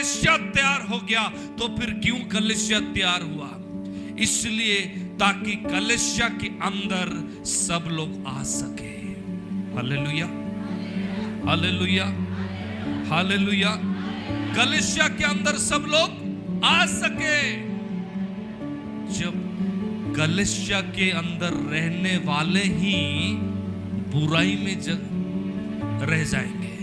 कलीसिया तैयार हो गया तो फिर क्यों कलीसिया तैयार हुआ? इसलिए ताकि कलीसिया के अंदर सब लोग आ सके। Hallelujah, hallelujah, hallelujah. कलीसिया के अंदर सब लोग आ सके। जब कलीसिया के अंदर रहने वाले ही बुराई में रह जाएंगे,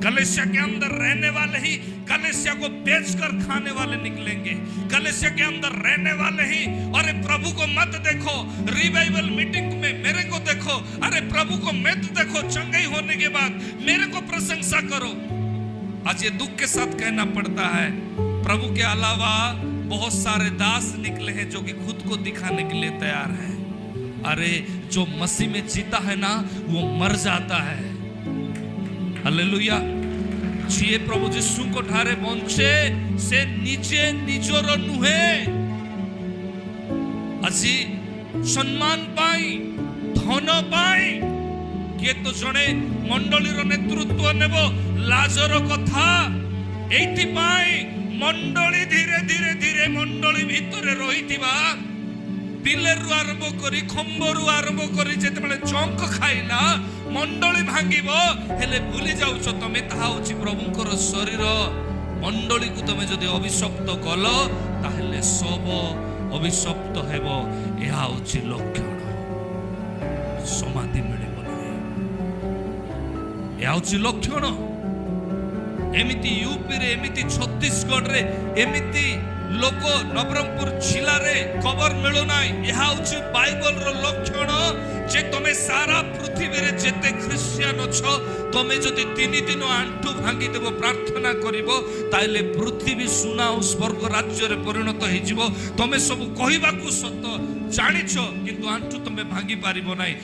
कलीसिया के अंदर रहने वाले ही कलीसिया को बेचकर खाने वाले निकलेंगे, कलीसिया के अंदर रहने वाले ही अरे प्रभु को मत देखो, रिवाइवल मीटिंग में मेरे को देखो, अरे प्रभु को मत देखो, चंगाई होने के बाद मेरे को प्रशंसा करो। आज ये दुख के साथ कहना पड़ता है, प्रभु के अलावा बहुत सारे दास निकले हैं जो कि खुद को दिखाने के लिए तैयार है। अरे जो मसीह में जीता है ना, वो मर जाता है। हालेलुया। जिए प्रभु जीशु को ठारे बंचे से निजे निजर नुहे আজি सम्मान पाई धन पाई किए तो जड़े मंडलीर नेतृत्व नेब लाजर कथा एइथि पाई मंडली धीरे धीरे धीरे मंडली भितरे रहिथिबा पिलेरु आरंभ करी खंबरु आरंभ करी जेतेबेले चंक खाइला मंडली भांगिबो हेले भूली जाउछ तमे ताहा होछि प्रभुंकर शरीर। मंडली को तमे जदि अभिशप्त कलो ताहेले सब अभिशप्त हेबो। एहा होछि लक्षण समाधि मिलिबो नाही। एहा होछि लक्षण। एमिति यूपी रे एमिति छत्तीसगढ़ रे एमिति लोक नवरंगपुर जिला रे खबर मिलो नाई। यह होछि बाइबल रो लक्षण जे तमे सारा पृथ्वी रे जेते क्रिश्चियन अछो तमे जदि 3 दिन आंठू भांगी देबो प्रार्थना करिवो ताइले पृथ्वी सुना और स्वर्ग राज्य रे परिणत हे जिवो। तमे सब कहिबाकू सत्य जानिछो किंतु आंठू तमे भांगी पारिबो नाई।